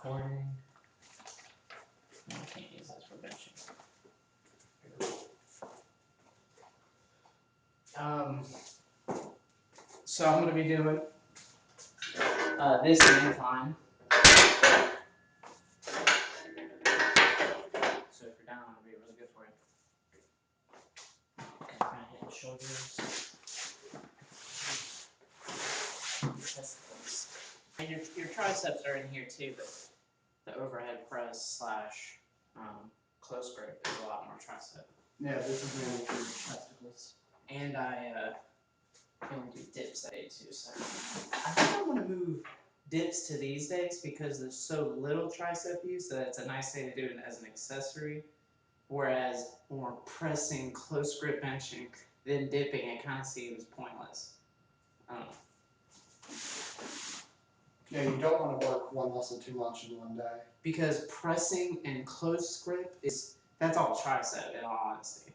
recording. No, I can't use this for benching. So I'm going to be doing this incline. So if you're down, it'll be really good for you. Okay, kind of hitting shoulders. Testicles. And your triceps are in here too, but the overhead press slash close grip is a lot more tricep. Yeah, this is mainly for your testicles. And I can do dips today too. So I think I want to move dips to these days because there's so little tricep use that it's a nice day to do it as an accessory. Whereas when we're pressing close grip benching, then dipping, it kind of seems pointless. I don't know. Yeah, you don't want to work one muscle too much in one day. Because pressing and close grip that's all tricep in all honesty.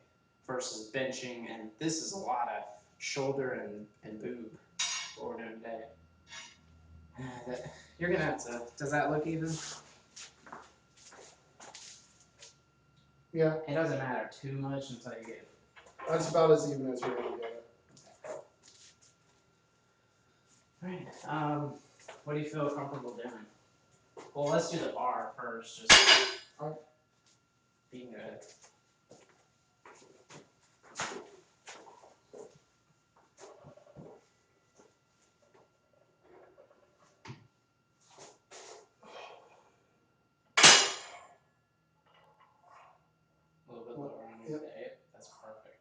Versus benching, and this is a lot of shoulder and boob what we're doing today. You're gonna have to. Does that look even? Yeah. It doesn't matter too much until you get it. That's about as even as you're gonna get it. Alright. What do you feel comfortable doing? Well, let's do the bar first. Just being good. A little bit lower on your day. That's perfect.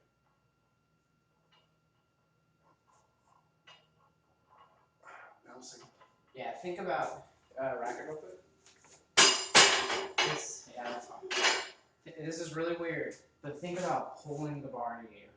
Bouncing. Yeah, think about racket real quick. Yeah, that's fine. This is really weird, but think about pulling the bar to you.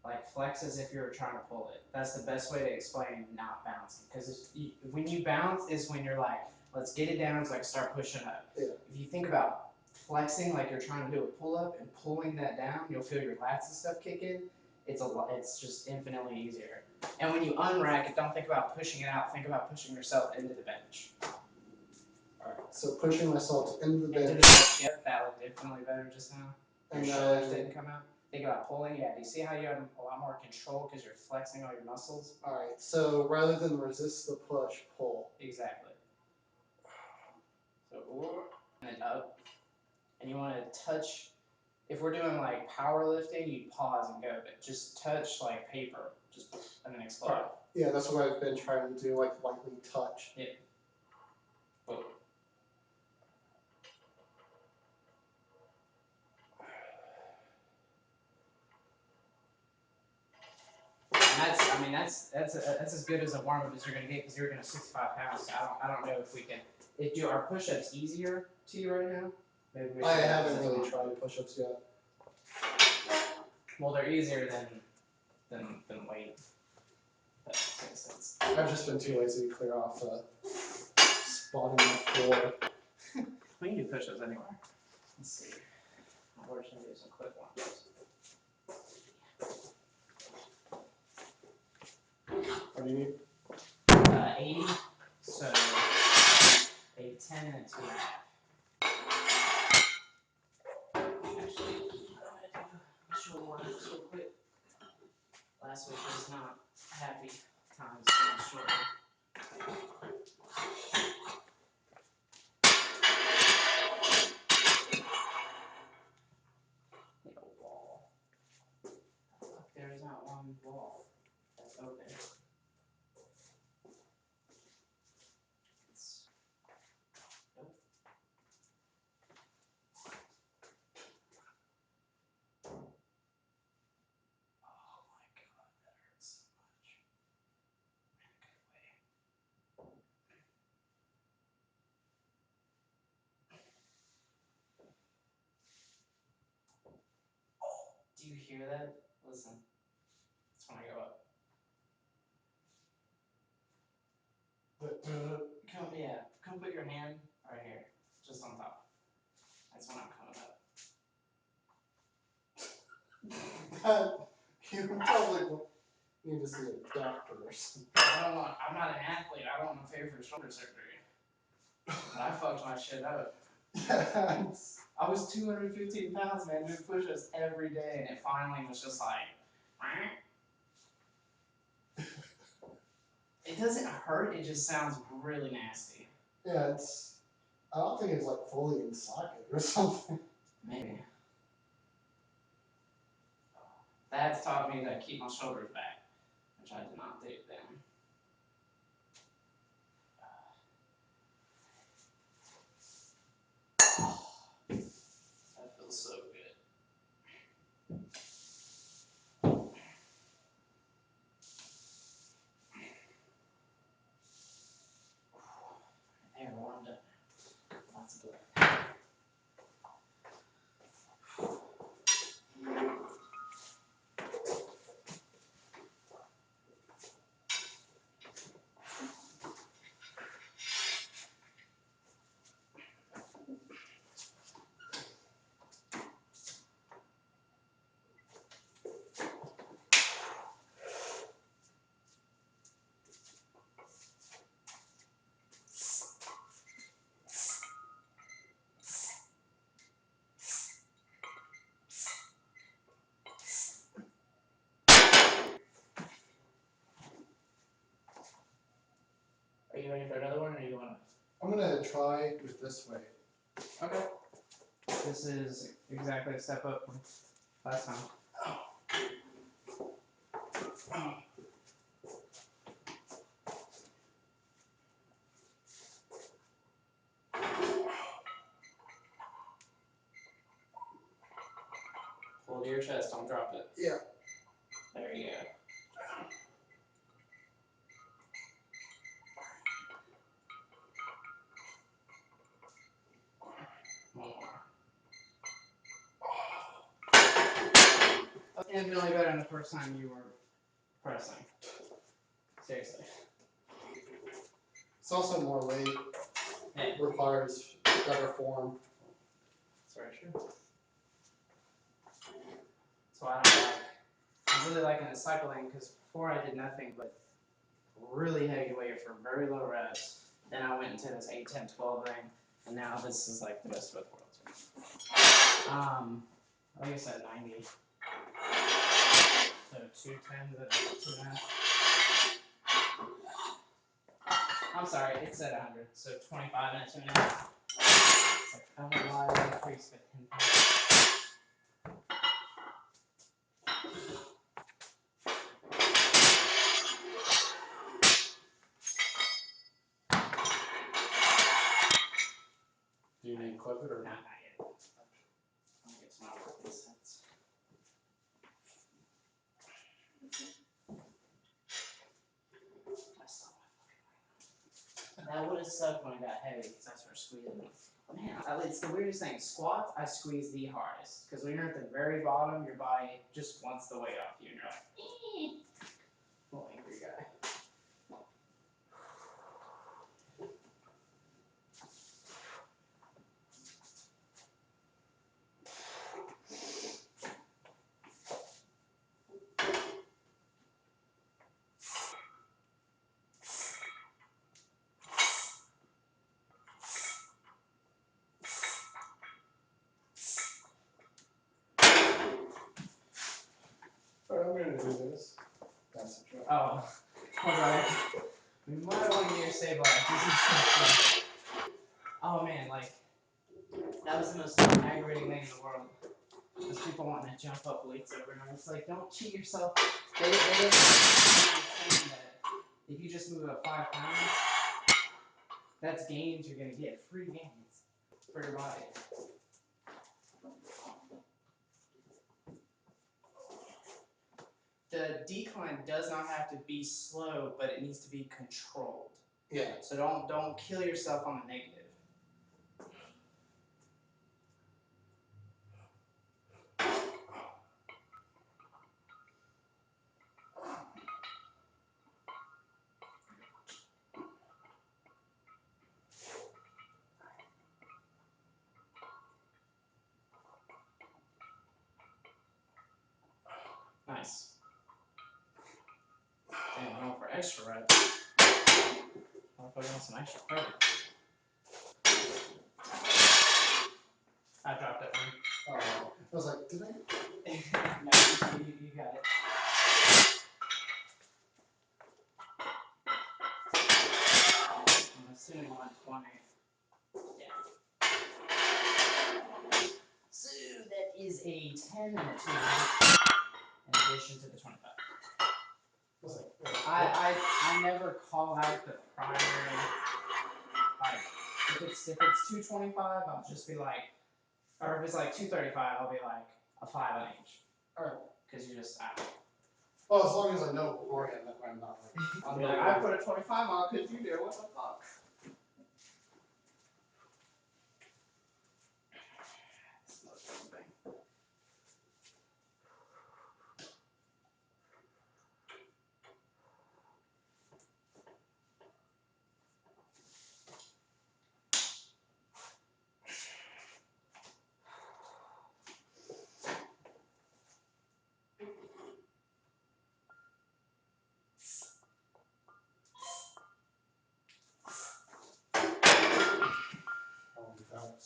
Like flex as if you were trying to pull it. That's the best way to explain not bouncing. Because when you bounce is when you're like, let's get it down so I can start pushing up. Yeah. If you think about flexing like you're trying to do a pull up and pulling that down, you'll feel your lats and stuff kick in. It's just infinitely easier. And when you unrack it, don't think about pushing it out. Think about pushing yourself into the bench. Alright, so pushing myself into the bench. Yep, that looked infinitely better just now. And your shoulders didn't come out. Think about pulling. Yeah, do you see how you have a lot more control because you're flexing all your muscles? Alright, so rather than resist the push, pull. Exactly. So, and then up. And you want to touch. If we're doing like powerlifting, you pause and go, but just touch like paper, just and then explode. Right. Yeah, that's what I've been trying to do, like lightly touch. Yeah. Boom. And that's as good as a warm up as you're gonna get because you're gonna 65 pounds. So I don't know if we can. Do our push-ups easier to you right now? Maybe we I haven't really tried push-ups yet. Well, they're easier than weight. That makes sense. I've just been too lazy to clear off the spot on the floor. We can do push-ups anywhere. Let's see. We're just gonna do some quick ones. What do you need? 80. So a 10 and a 2.5. Actually, I'm gonna do shoulder workouts real quick. Last week was not happy times for my shoulder. Wall. Look, there's not one wall that's open. Nope. Oh my god, that hurts so much. In a good way. Oh, do you hear that? Listen. That's when I go up. Come put your hand right here, just on top. That's when I'm coming up. You probably need to see a doctor or something. I'm not an athlete. I don't want to pay for shoulder surgery. But I fucked my shit up. Yeah. I was 215 pounds, man, doing push-ups every day, and it finally was just like, it doesn't hurt, it just sounds really nasty. Yeah, I don't think it's like fully in socket or something. Maybe. That's taught me to keep my shoulders back, which I did not do then. That feels so good. There, warmed up. Lots of blood. Are you ready for another one, or you want to? I'm gonna try with this way. Okay. This is exactly a step up from last time. Hold your chest, don't drop it. Yeah. There you go. One more. And feeling better than the first time you were pressing. Seriously. It's also more weight. Yeah. Requires better form. That's very true. That's why I'm really liking the cycling, because before I did nothing but really heavy weight for very low reps. Then I went into this 8, 10, 12 thing, and now this is like the best of both worlds. Like I said, 90. So 2 10s and 2.5. I'm sorry, it said 100. So 25 and 2.5. It's like, I don't know why I increased by 10 pounds. Do you need to clip it or Not not? yet. I'll get to my working sets. That would have sucked when I got heavy because I started squeezing. Man, it's the weirdest thing. Squats, I squeeze the hardest because when you're at the very bottom, your body just wants the weight off you, and you're like, little angry guy. Alright, I'm gonna do this. That's a joke. Oh, alright. We might want to get save life. Oh man, like, that was the most aggravating thing in the world. Those people wanting to jump up weights over and over. It's like, don't cheat yourself. They didn't understand that if you just move up 5 pounds, that's gains you're going to get. Free gains for your body. The decline does not have to be slow, but it needs to be controlled. Yeah. So don't kill yourself on the negative. Nice. Damn, going for extra reps. I'll put on some extra credit. I was like, did I? No, you got it. I'm assuming 120. Yeah. So that is a 10 and a 2 in addition to the 25. I was like, I never call out the prior, like, if it's 225, I'll just be like, or if it's like 235, I'll be like a 5 on each. Alright. Because you just, well, as long as I know beforehand that I'm not like, I'll be like, I put a 25 on because you do, what the fuck?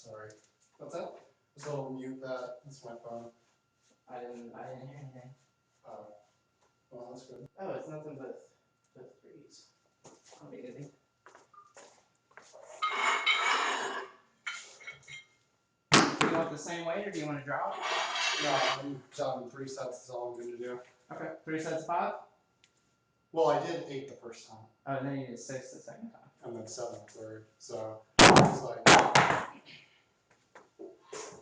sorry. What's that? Just a little mute that. That's my phone. I didn't hear anything. Oh. Well, that's good. Oh, it's nothing but threes. That'll be easy. Do you want the same weight or do you want to drop? No, I'm done. 3 sets is all I'm going to do. Okay. 3 sets of 5? Well, I did 8 the first time. Oh, and then you did 6 the second time. And then 7 the third. So it's like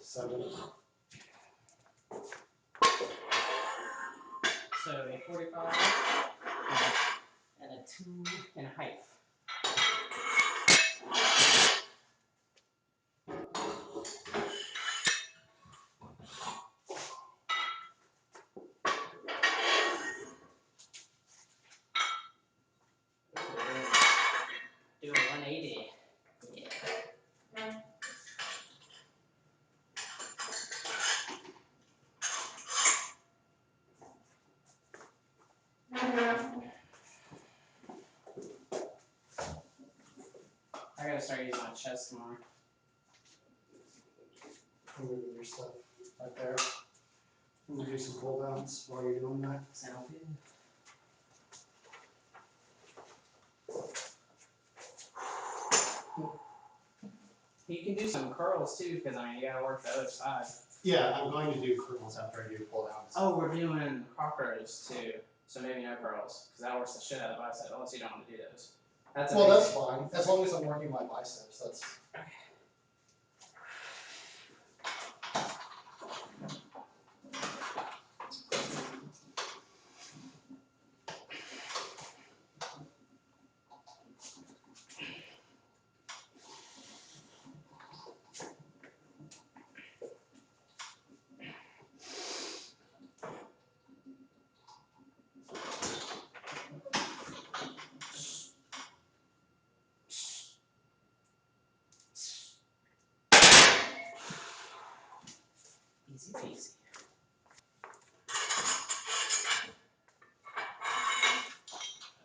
7. So a 45 and a 2 in height. Do a 180. Yeah. I gotta start using my chest more. I'm moving your stuff right there. I'm going to do some pull downs while you're doing that. Sound good? You can do some curls too, because I mean, you gotta work the other side. Yeah, I'm going to do curls after I do pull downs. Oh, we're doing cock rows too, so maybe no curls, because that works the shit out of the bicep, unless you don't want to do those. That's Well, that's fine. As long as I'm working my biceps, that's. Okay. Easy peasy.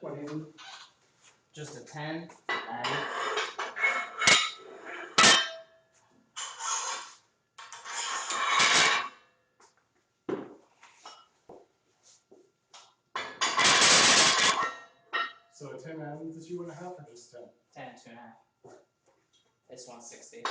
What do you need? Just a 10. So a 10 and the 2.5 or just 10? 10, 2.5. It's 160.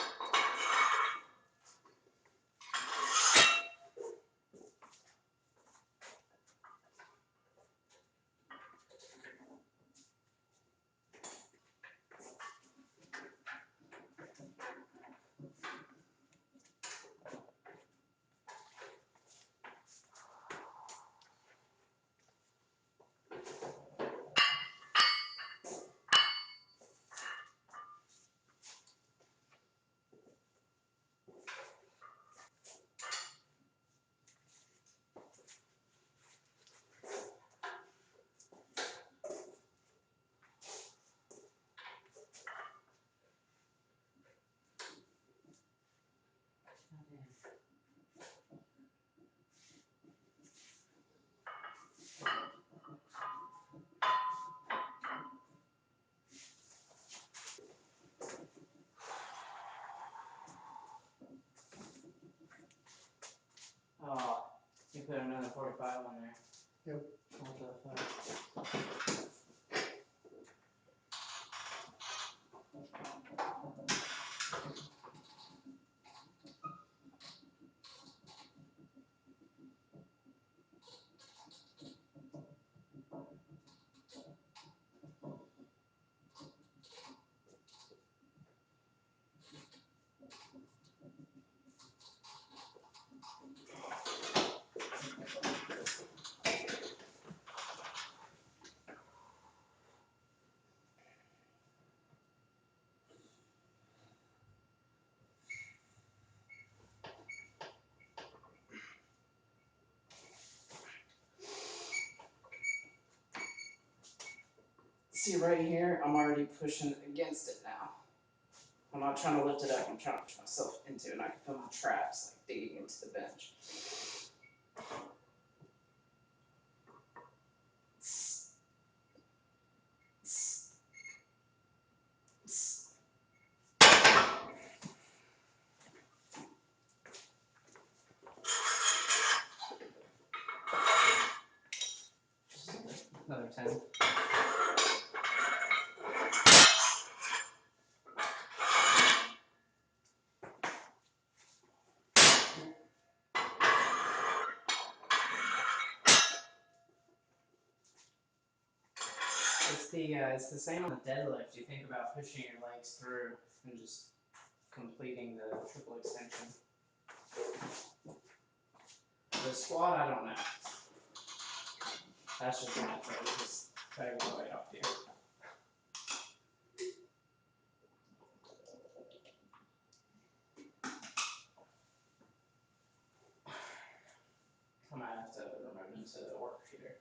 put another 45 on there. Yep. What the fuck? See right here, I'm already pushing against it now. I'm not trying to lift it up, I'm trying to push myself into it, and I can feel my traps like digging into the bench. Another 10. It's the same on the deadlift. You think about pushing your legs through and just completing the triple extension. The squat, I don't know. That's just natural. You just try to get the weight off here. I might have to remove him to the work here.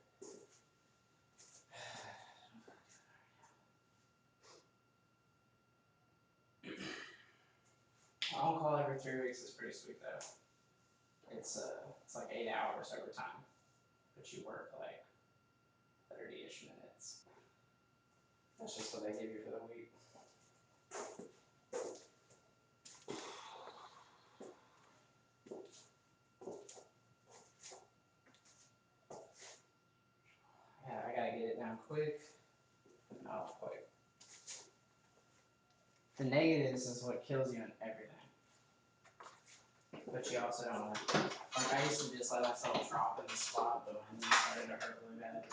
On call every 3 weeks is pretty sweet though. It's like 8 hours over time, but you work like 30-ish minutes. That's just what they give you for the week. Yeah, I gotta get it down quick. Not quick. The negatives is what kills you in everything. But you also don't like I used to just let myself drop in the squat, but my knee started to hurt really bad.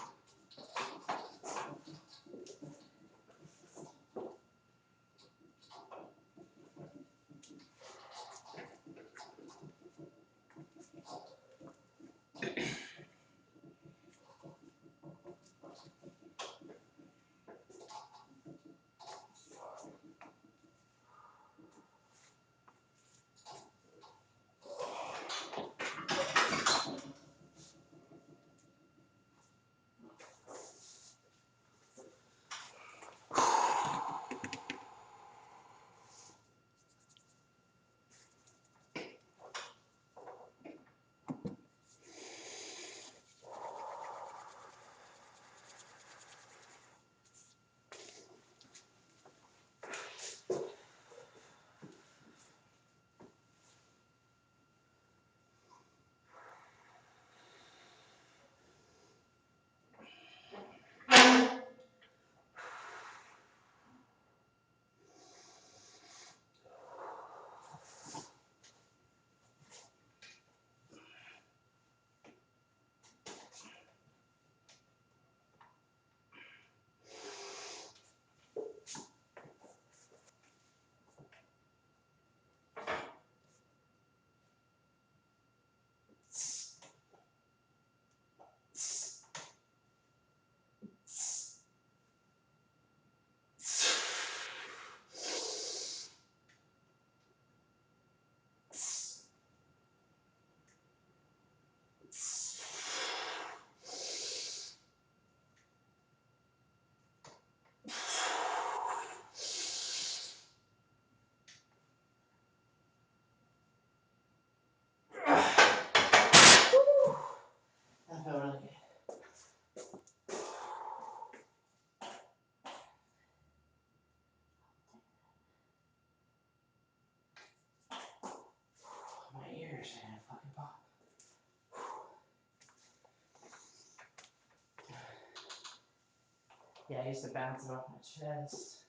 Yeah, I used to bounce it off my chest.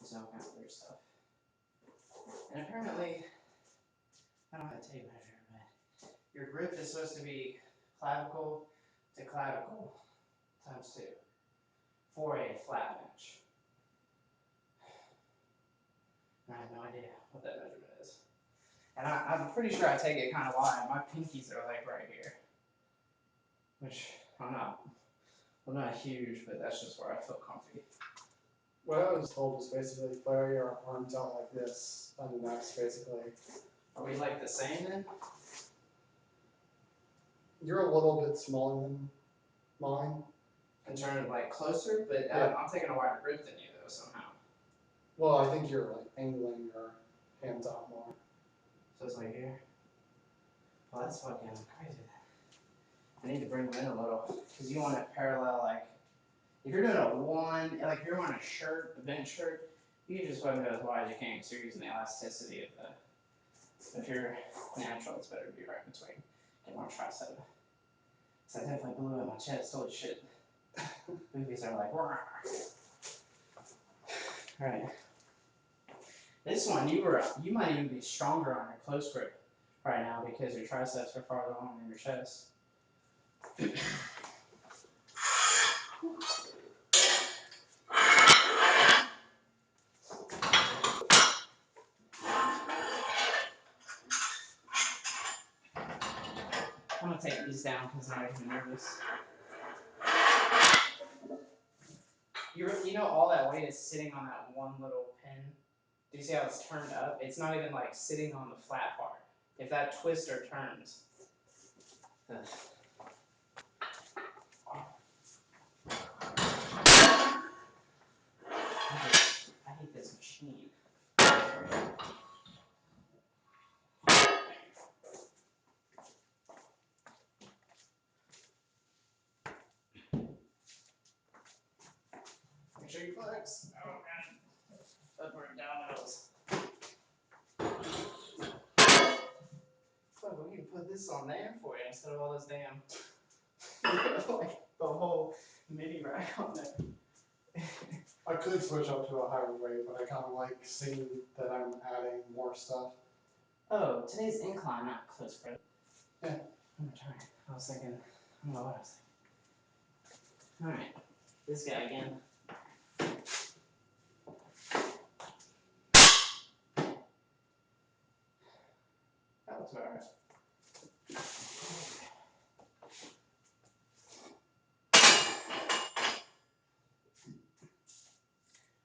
So all kinds of weird stuff. And apparently, I don't have a tape measure, but your grip is supposed to be clavicle to clavicle times 2 for a flat bench. I have no idea what that measurement is. And I'm pretty sure I take it kind of wide. My pinkies are like right here. Which, I'm not huge, but that's just where I feel comfy. What I was told was basically flare your arms out like this, and that's basically. Are we like the same then? You're a little bit smaller than mine. In terms of like closer, but Yeah. I'm taking a wider grip than you though somehow. Well, I think you're like angling your hands out more. So it's like here. Well, that's fucking crazy. I need to bring them in a little, because you want it parallel, like, if you're doing a one, like if you're wearing a shirt, a bench shirt, you can just go as wide as you can, because you're using the elasticity of the, if you're natural, it's better to be right in between. Get more tricep. So I definitely blew out my chest, holy shit. Movies are like, wah. Alright. This one, you might even be stronger on your close grip right now, because your triceps are farther along than your chest. I'm gonna take these down because I'm making me nervous. You know all that weight is sitting on that one little pin? Do you see how it's turned up? It's not even like sitting on the flat part. If that twister turns. I hate this machine. Make sure you flex. Oh god. Up or dominoes. Fuck, we can put this on there for you instead of all this damn like the whole mini rack on there. I could switch up to a higher weight, but I kind of like seeing that I'm adding more stuff. Oh, today's incline, not close grip. Yeah. I'm trying. I was thinking, I don't know what I was thinking. Alright, this guy again. That looks about right.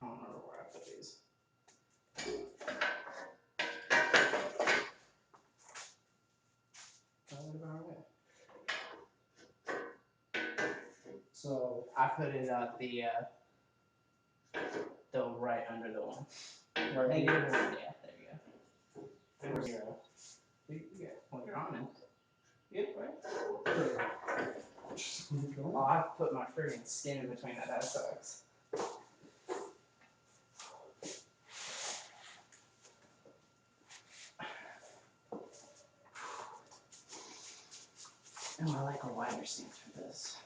I don't remember where I put these. That looks about right. So I put it at the right under the one. right Negative here. 1, yeah, there you go. There's 0. Yeah, well, you're on it. Good, right? Just keep going. Oh, I put my friggin' skin in between that. That sucks. Oh, I like a wider stance for this.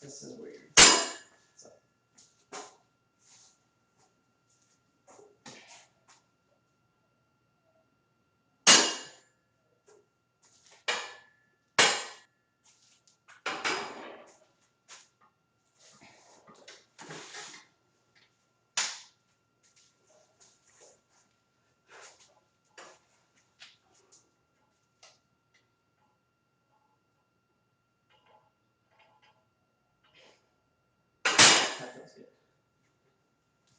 This is weird. So. That feels good.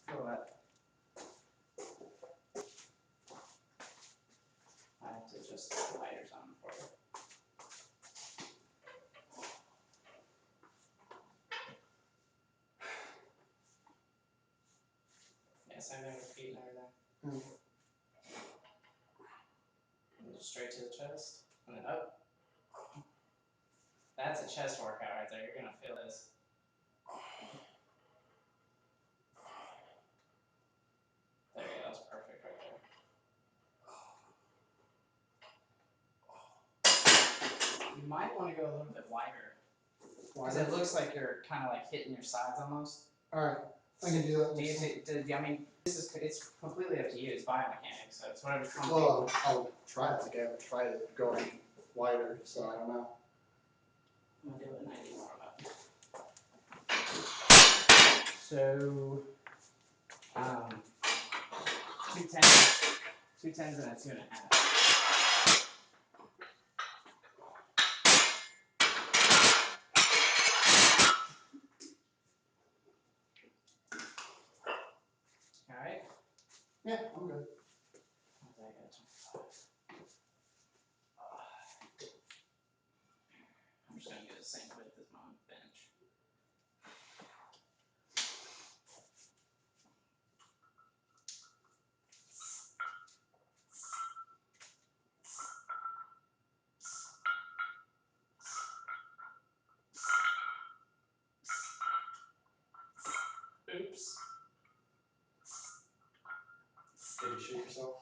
Feel that. I have to adjust the lighters on for you. Yeah, same thing with feet and everything. And just straight to the chest, and then up. That's a chest workout right there. You're gonna feel this. There you go. That's perfect right there. might want to go a little bit wider. Because it looks like you're kind of like hitting your sides almost. Alright, I can do that. Do you think, I mean, it's completely up to you. It's biomechanics, so it's whatever's comfy. Well, I'll try it. Like I haven't tried it going wider, so I don't know. I'm gonna do it 90 more up. So, 2 10s, 2 10s and a 2.5. Alright? Yeah, I'm good. I'm just gonna do the same width as my bench. Oops. Did you shoot yourself?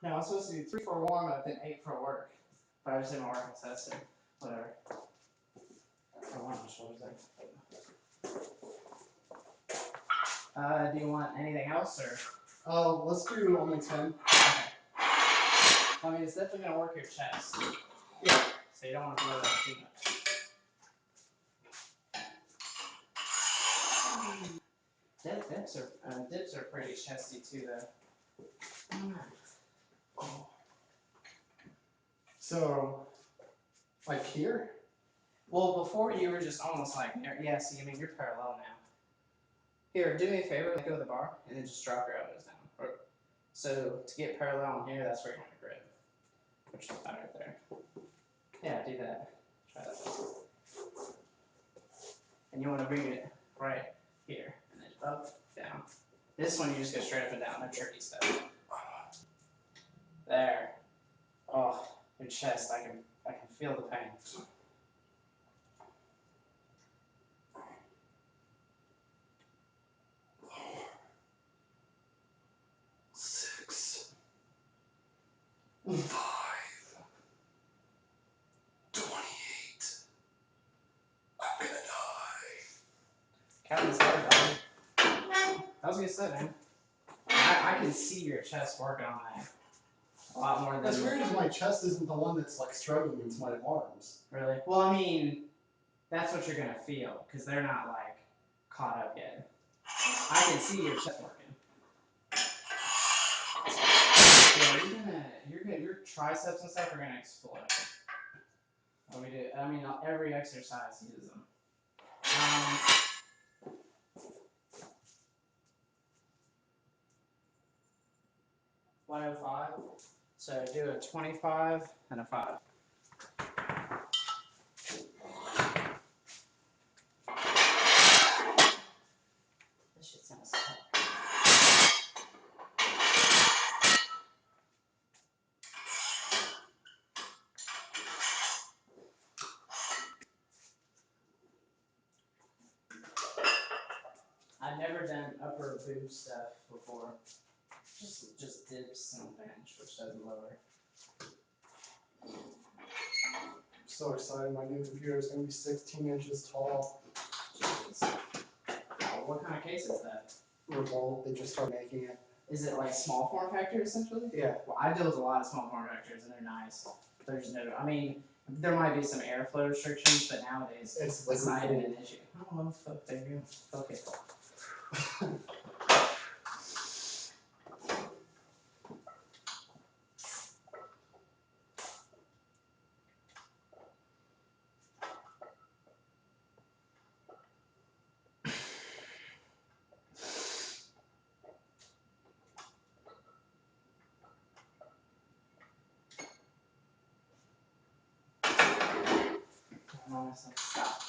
No, I was supposed to do 3 for warm up and 8 for work. But I just didn't work on that, so whatever. I want my shoulders there. Do you want anything else or? Let's do only 10. Okay. I mean, it's definitely gonna work your chest. Yeah. So you don't want to blow that too much. Dips are pretty chesty too, though. So, like here? Well, before you were just almost like, yeah, see, I mean, you're parallel now. Here, do me a favor, let go of the bar, and then just drop your elbows down. So, to get parallel on here, that's where you're going to grip. Which is about right there. Yeah, do that. Try that. And you want to bring it right here, and then up, down. This one, you just go straight up and down, no tricky stuff. There. Oh, your chest, I can feel the pain. Counting's hard, dog. I was gonna say, man. I can see your chest working on that a lot more than. That's weird because my chest isn't the one that's like struggling, it's my arms. Really? Well, I mean, that's what you're gonna feel because they're not like caught up yet. I can see your chest working. Yeah, your triceps and stuff are gonna explode. I mean, every exercise uses them. 105. So do a 25 and a 5. This shit sounds tough. I've never done upper boob stuff before. Just dips and bench, which doesn't lower. I'm so excited, my new computer is going to be 16 inches tall. Jesus. What kind of case is that? Revolt, they just started making it. Is it like small form factor essentially? Yeah. Well, I deal with a lot of small form factors and they're nice. There's no, I mean, there might be some airflow restrictions, but nowadays it's not even an issue. Oh, fuck, there you go. Okay. Stop.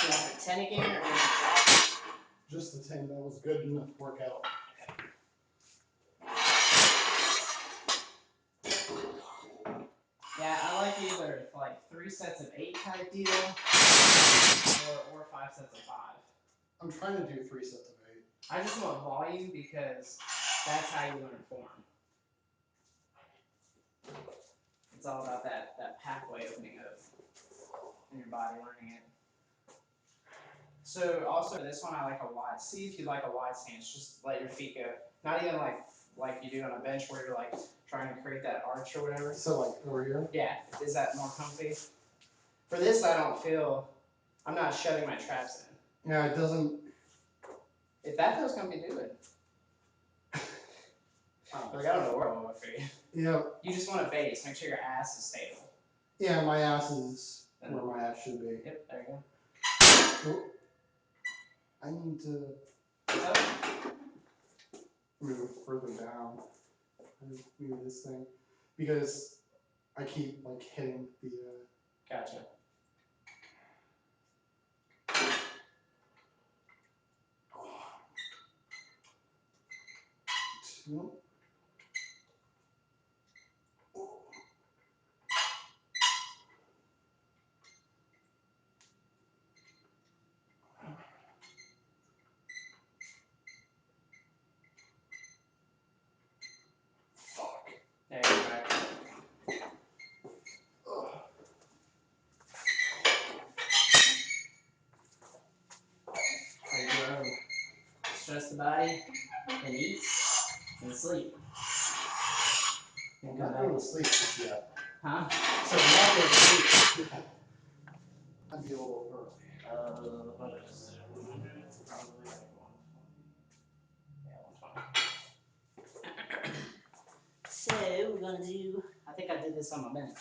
You want the 10 again or just the 10, that was good enough workout. Yeah, I like either like 3 sets of 8 type deal or 5 sets of 5. I'm trying to do 3 sets of 8. I just want volume because that's how you learn form. It's all about that pathway opening up in your body, learning it. So also this one I like a wide. See if you like a wide stance. Just let your feet go. Not even like you do on a bench where you're like trying to create that arch or whatever. So like over here? Yeah. Is that more comfy? For this I don't feel. I'm not shutting my traps in. Yeah, it doesn't. If that feels comfy, do it. Like I don't know where I'll work for you. Yeah. You just want a base. Make sure your ass is stable. Yeah, my ass is where my ass should be. Yep. There you go. Oh, I need to move further down. Move this thing because I keep like hitting the. Gotcha. Two. There you go. There you go. Stress the body and eat and sleep. I'm not going to sleep just yet. Huh? So I'm not going to sleep. I'd be a little early. What is it? 100? Probably like 120. Yeah, 120. So we're gonna do. I think I did this on my bench.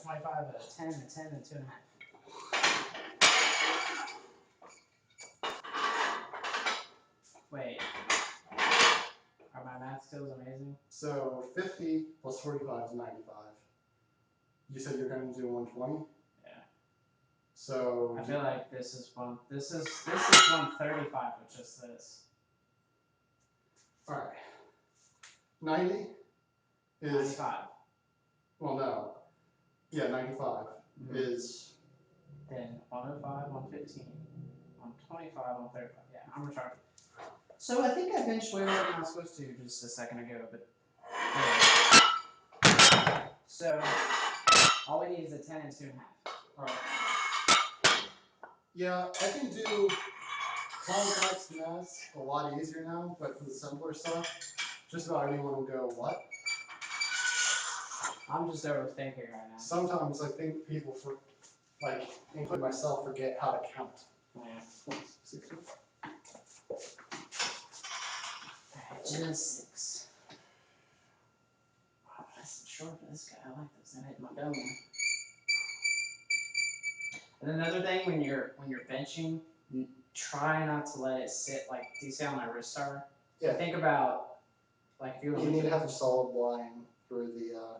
25, a 10, a 10, and 2.5. Wait. Are my math skills amazing? So 50 plus 45 is 95. You said you're going to do 120? Yeah. So I feel like this is 135 with just this. Alright. 90 is 95. well no. Yeah, 95 is Then 105, 115, 125, 135. Yeah, I'm retarded. So I think I benched way more than I was supposed to just a second ago, but yeah. So all we need is a 10 and 2.5. alright. Yeah, I can do complex maths a lot easier now, but for the simpler stuff, just about anyone will go, what? I'm just overthinking right now. Sometimes I think people, including myself, forget how to count. Yeah. Alright, just 6. Wow, that's short for this guy. I like this. I hit my dome. And another thing, when you're benching, try not to let it sit like. Do you see how my wrists are? Yeah. Think about like if you were. You need to have a solid line through the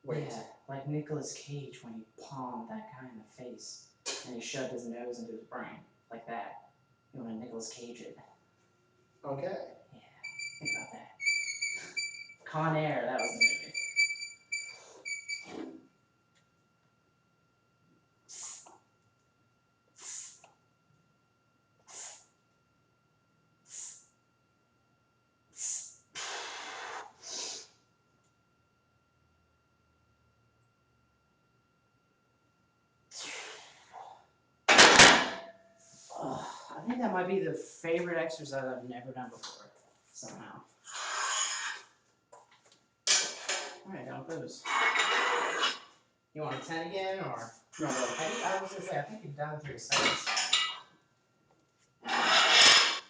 weight. Yeah, like Nicolas Cage when he palmed that guy in the face and he shoved his nose into his brain like that. You want to Nicolas Cage it. Okay. Yeah, think about that. Con Air, that was the movie. I think that might be the favorite exercise I've never done before, somehow. Alright, down with those. You want a 10 again, or? No, I was going to say, I think you've done 3 sets.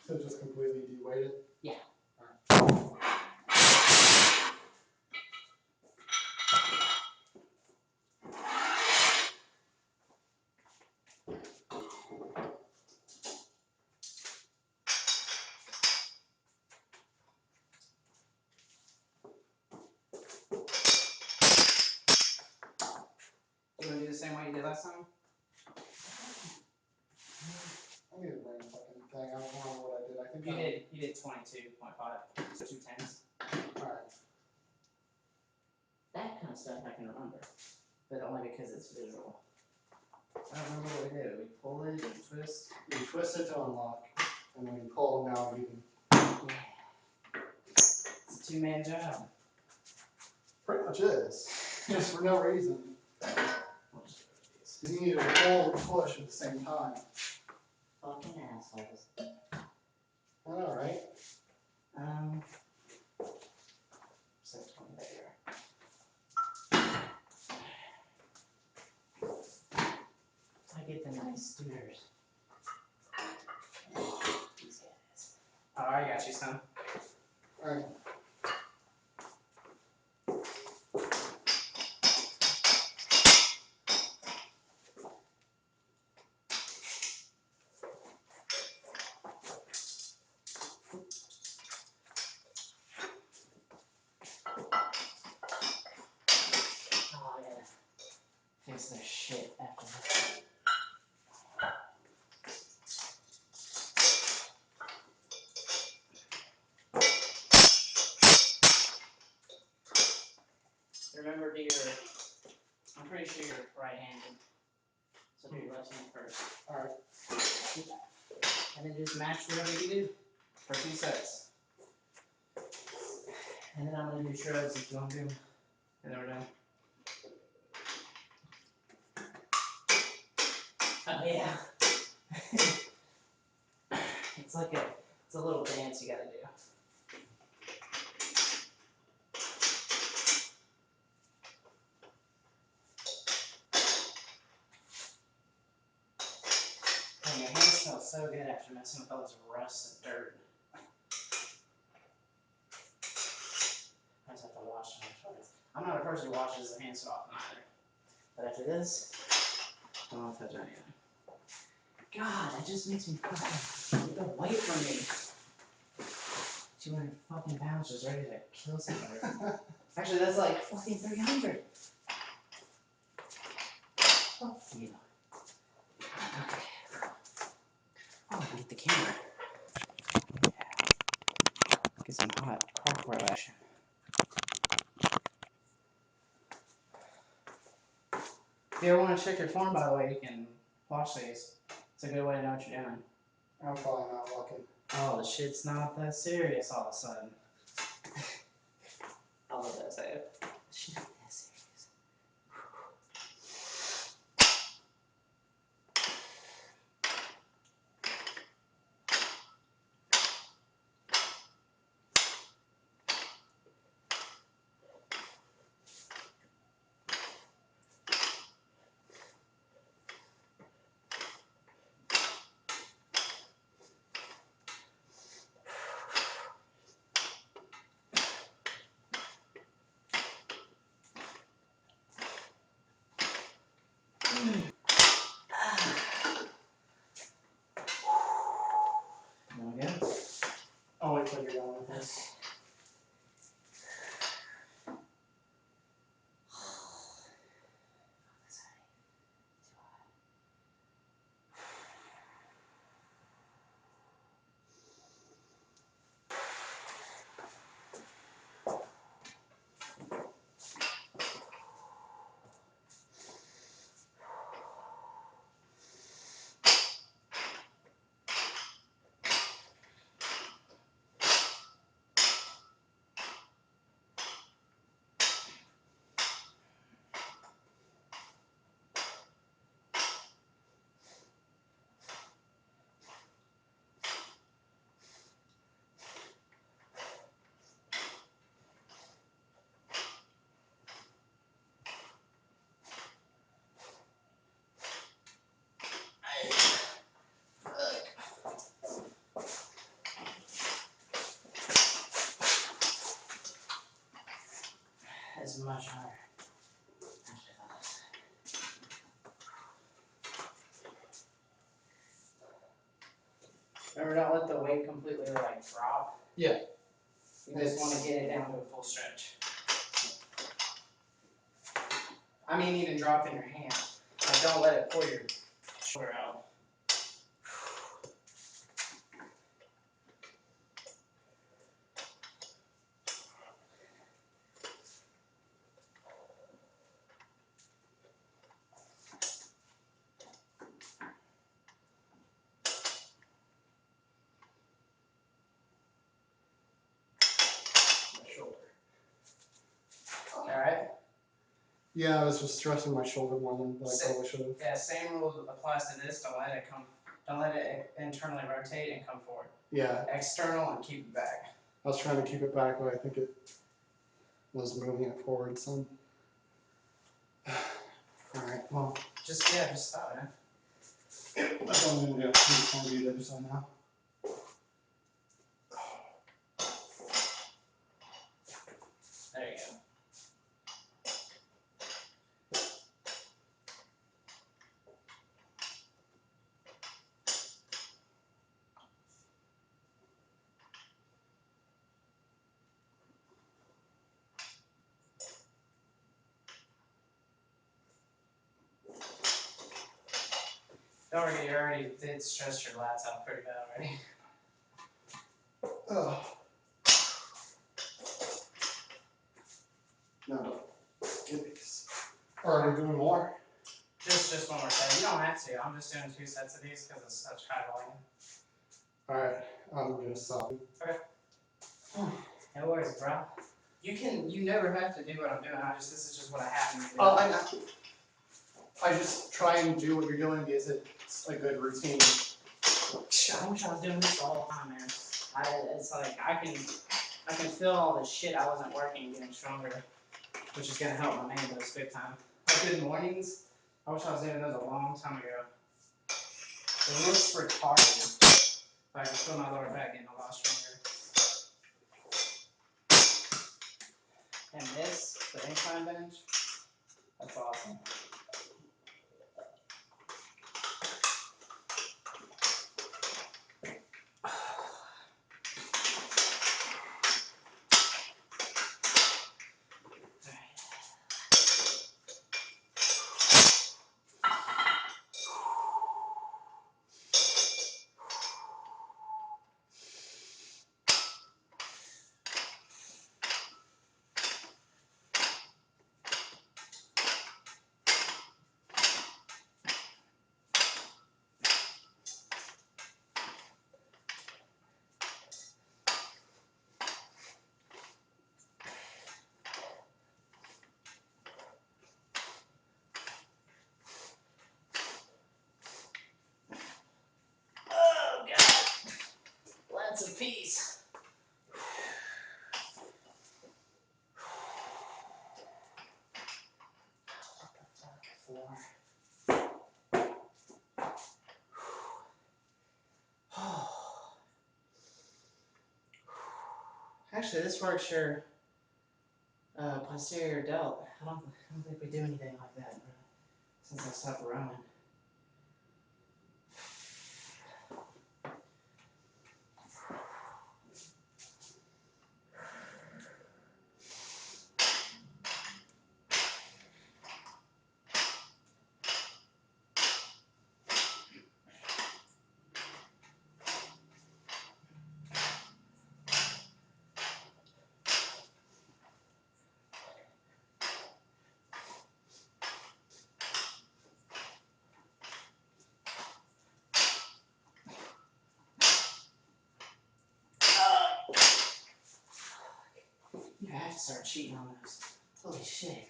So just completely de-weighted? Yeah. You want to do the same way you did last time? I need a random fucking thing. I don't know what I did. I think You did 22.5, so 2 10s. Alright. That kind of stuff I can remember, but only because it's visual. I don't remember what we did. We pull it and twist. You twist it to unlock, and then you pull them now. You can. Yeah. It's a two-man job. Pretty much is. Just for no reason. We'll just go with these. Because you need to pull and push at the same time. Fucking assholes. Alright. Set 20 there. I get the nice studers. These guys. Oh, I got you, son. Alright. Oh, yeah. Fix their shit after this. Remember, dear, I'm pretty sure you're right-handed. So do your left hand first. Alright. And then just match whatever you do for 2 sets. And then I'm going to do shrugs if you want to do them. And then we're done. Oh, yeah. It's like it's a little dance you gotta do. And your hands smell so good after messing with all this rust and dirt. I just have to wash them afterwards. I'm not a person who washes their hands so often either. But after this, I don't want to touch anything. God, that just makes me fucking get away from me. 200 fucking pounds just ready to kill somebody. Actually, that's like fucking 300. Fuck you. Okay. Oh, I beat the camera. Yeah. Get some hot cockroach action. If you ever want to check your form, by the way, you can watch these. It's a good way to know what you're doing. I'm probably not looking. Oh, the shit's not that serious all of a sudden. I love that say it. The shit ain't that serious. Now again. I'll wait till you're done with this. It's much higher. Remember, don't let the weight completely like drop. Yeah. You just want to get it down to a full stretch. I mean, even drop in your hand. Like, don't let it pull your shoulder out. Yeah, I was just stressing my shoulder more than I probably should have. Yeah, same rule applies to this. Don't let it internally rotate and come forward. Yeah. External and keep it back. I was trying to keep it back, but I think it was moving it forward some. Alright, well. Just stop it. That's all I'm gonna do. I'm just trying to do the other side now. There you go. Don't worry, you already did stress your lats out pretty bad already. Oh. No. Are we doing more? Just one more set. You don't have to. I'm just doing 2 sets of these because it's such high volume. Alright, I'm gonna stop. Okay. No worries, bro. You never have to do what I'm doing. This is just what I happen to do. I just try and do what you're doing because it's a good routine. I wish I was doing this all the time, man. It's like I can feel all the shit I wasn't working getting stronger, which is gonna help my man those big time. Like good mornings. I wish I was doing those a long time ago. It looks retarded, but I can feel my lower back getting a lot stronger. And this, the incline bench, that's awesome. Oh god, lots of peace. Actually, this works your posterior delt. I don't think we do anything like that since I stopped running. I have to start cheating on those. Holy shit.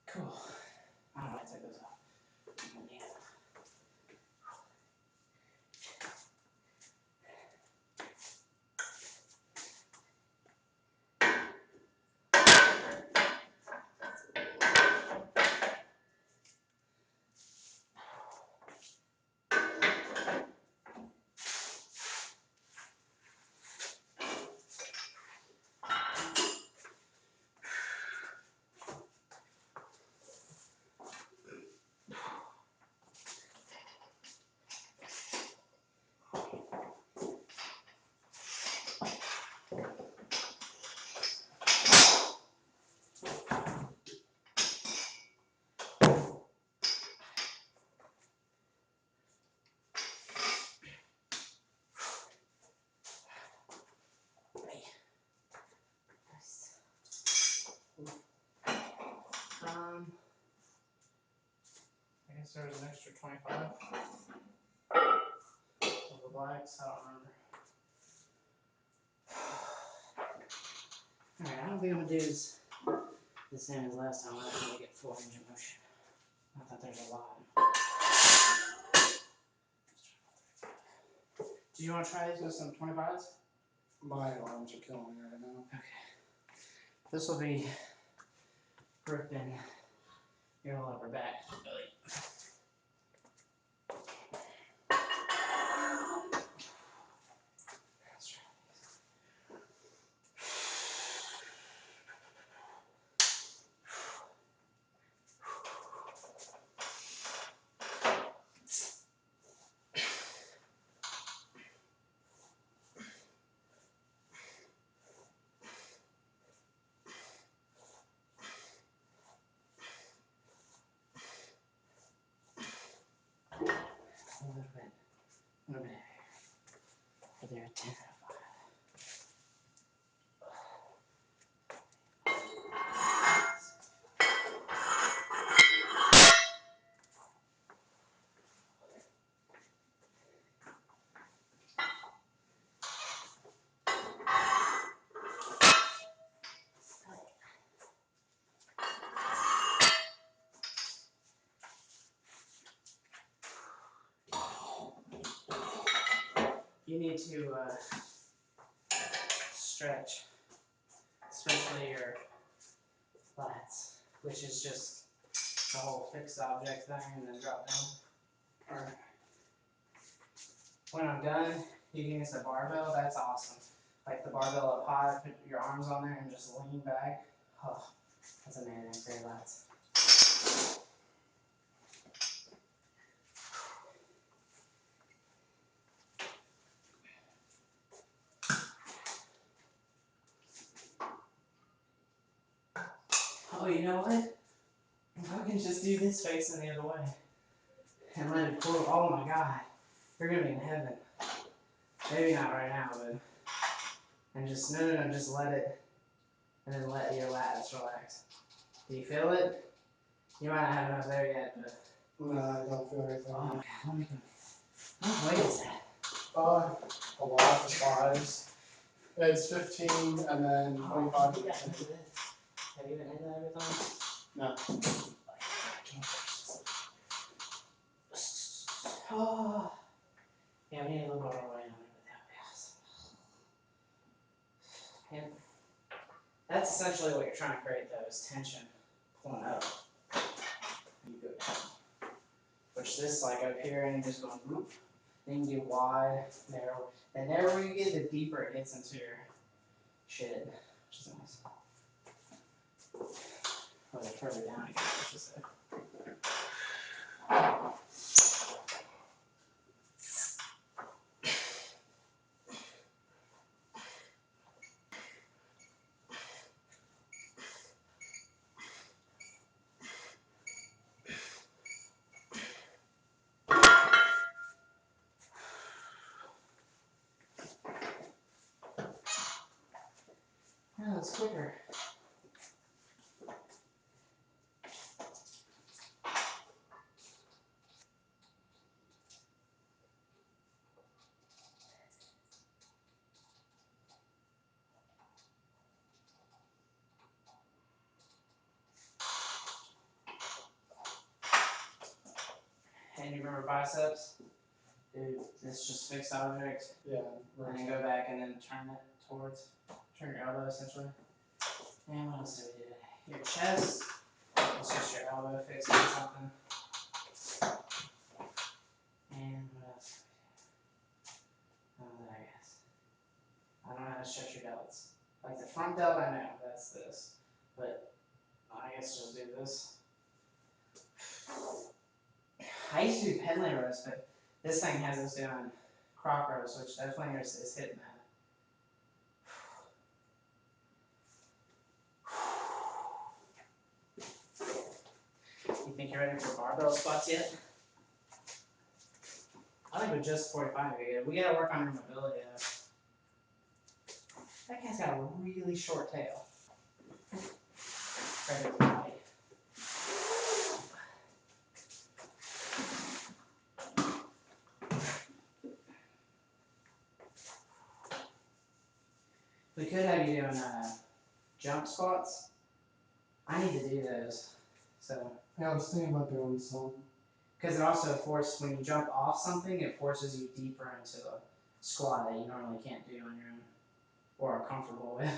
Cool. I don't know why I took those off. I guess there was an extra 25 of the blacks. I don't remember. Alright, I don't think I'm gonna do this the same as last time. I don't really get full range of motion. Not that there's a lot. Do you want to try these with some 25s? My arms are killing me right now. Okay. This will be gripping your whole upper back. Let's try these. A little bit heavier. But they're a 10 out of 5. You need to stretch, especially your lats, which is just the whole fixed object thing and then drop down. Or when I'm done, you can use the barbell. That's awesome. Like the barbell up high, put your arms on there and just lean back. Oh, that's amazing for your lats. Oh, you know what? I can just do this facing the other way and let it pull. Oh my God, you're gonna be in heaven. Maybe not right now, but and just no, just let it, and then let your lats relax. Do you feel it? You might not have enough there yet, but No, I don't feel anything. oh God, let me go. What weight is that? A lot of fives. It's 15 and then 25. Have you been into everything? No. Oh. Yeah, we need a little more weight on it, but that would be awesome. And that's essentially what you're trying to create, though, is tension pulling up. You go down. Which this, like up here, and just going whoop. Then you get wide, narrow. The narrower you get, the deeper it gets into your shit, which is nice. Or the further down it gets, I should say. Yeah, it's quicker. And you remember biceps? Dude, it's just fixed object. Yeah. And then go back and then turn it towards, turn your elbow essentially. And what else did we do today? Your chest, it's just your elbow fixed on something. And what else did we do? Oh, I guess. I don't know how to stretch your delts. Like the front delt, I know, that's this. But I guess just do this. I used to do pedaling rows, but this thing has us doing croc rows, which definitely is hitting that. You think you're ready for barbell squats yet? I think with just 45 would be good. We gotta work on your mobility though. That guy's got a really short tail. Right at the body. We could have you doing jump squats. I need to do those. So. Yeah, I was thinking about doing some. Because it also forces, when you jump off something, it forces you deeper into a squat that you normally can't do on your own or are comfortable with.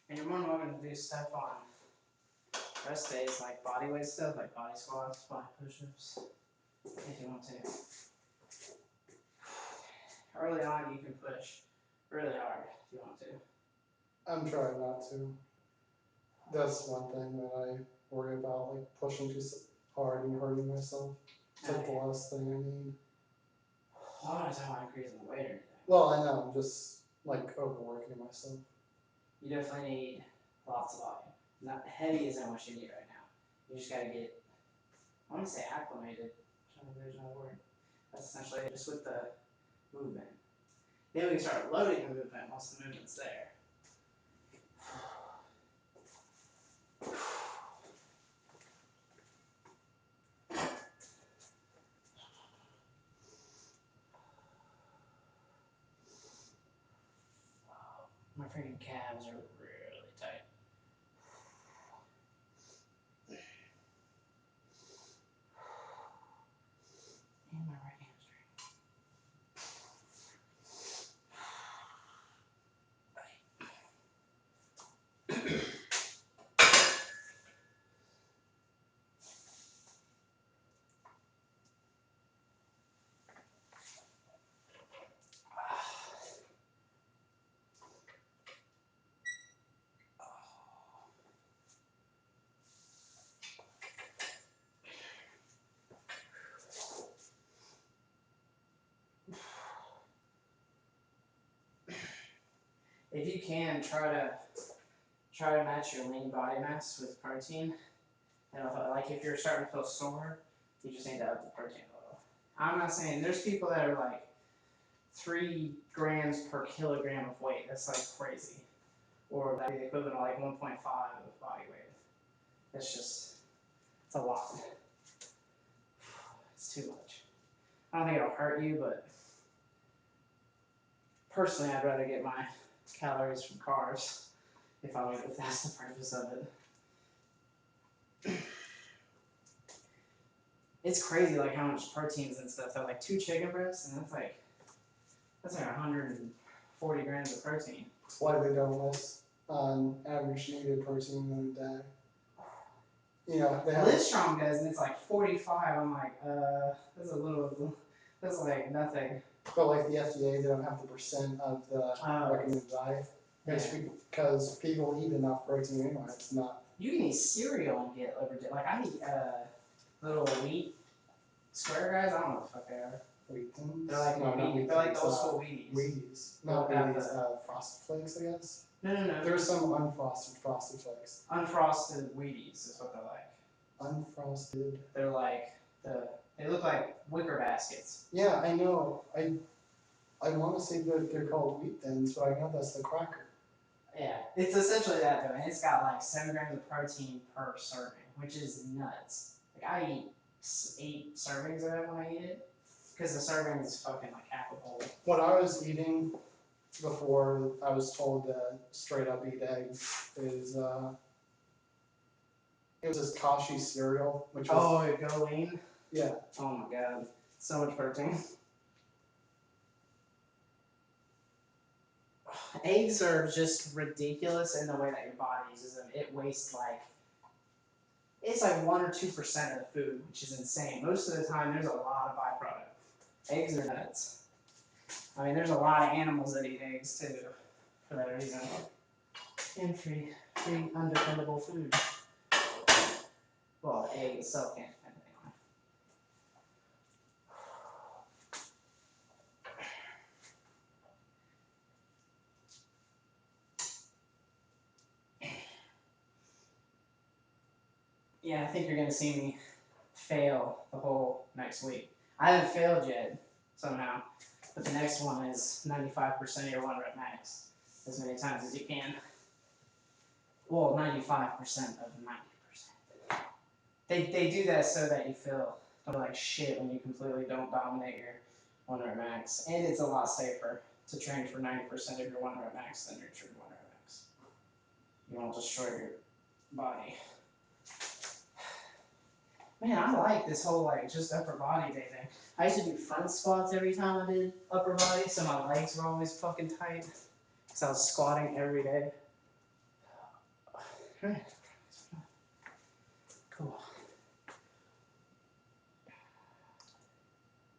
And you're more than welcome to do stuff on rest days, like body weight stuff, like body squats, body push-ups, if you want to. Early on, you can push really hard if you want to. I'm trying not to. That's one thing that I worry about, like pushing too hard and hurting myself. It's like the last thing I need. Oh, I'm not talking about increasing the weight or anything. Well, I know, I'm just like overworking myself. You definitely need lots of volume. Not heavy isn't what you need right now. You just gotta get, I want to say acclimated. I'm trying to think there's another word. That's essentially it, just with the movement. Then we can start loading the movement once the movement's there. My freaking calves are really tight. And my right hamstring. If you can, try to match your lean body mass with protein. And like if you're starting to feel sore, you just need to up the protein a little. I'm not saying, there's people that are like 3 grams per kilogram of weight. That's like crazy. Or that'd be the equivalent of like 1.5 of body weight. It's just, it's a lot. It's too much. I don't think it'll hurt you, but personally, I'd rather get my calories from carbs if that's the purpose of it. It's crazy like how much proteins and stuff. So like 2 chicken breasts, and that's like 140 grams of protein. That's why they don't list on average needed protein in a day. You know, they have Livestrong does, and it's like 45. I'm like, that's like nothing. But like the FDA, they don't have the percent of the recommended diet. It's because people eat enough protein anyway. It's not. You can eat cereal and get liver. Like I eat little wheat square guys. I don't know what the fuck they are. Wheat thins? They're like Wheaties. They're like the old school Wheaties. Wheaties. Not Wheaties. Frosted Flakes, I guess. No. There's some unfrosted Frosted Flakes. Unfrosted Wheaties is what they're like. Unfrosted. They're like they look like wicker baskets. Yeah, I know. I want to say that they're called wheat thins, but I know that's the cracker. Yeah, it's essentially that though, and it's got like 7 grams of protein per serving, which is nuts. Like I eat 8 servings of it when I eat it, because the serving is fucking like half a bowl. What I was eating before I was told to straight up eat eggs is it was this Kashi cereal, which was Go lean. Yeah. Oh my god, so much protein. Eggs are just ridiculous in the way that your body uses them. It wastes like it's like 1 or 2% of the food, which is insane. Most of the time, there's a lot of byproduct. Eggs are nuts. I mean, there's a lot of animals that eat eggs too, for that reason. And free undefendable food. Well, the egg itself can't defend it anyway. Yeah, I think you're gonna see me fail the whole next week. I haven't failed yet, somehow. But the next one is 95% of your 1 rep max, as many times as you can. Well, 95% of 90%. They do that so that you feel like shit when you completely don't dominate your 1 rep max. And it's a lot safer to train for 90% of your 1 rep max than your true 1 rep max. You won't destroy your body. Man, I like this whole like just upper body day thing. I used to do front squats every time I did upper body, so my legs were always fucking tight. Because I was squatting every day. Cool.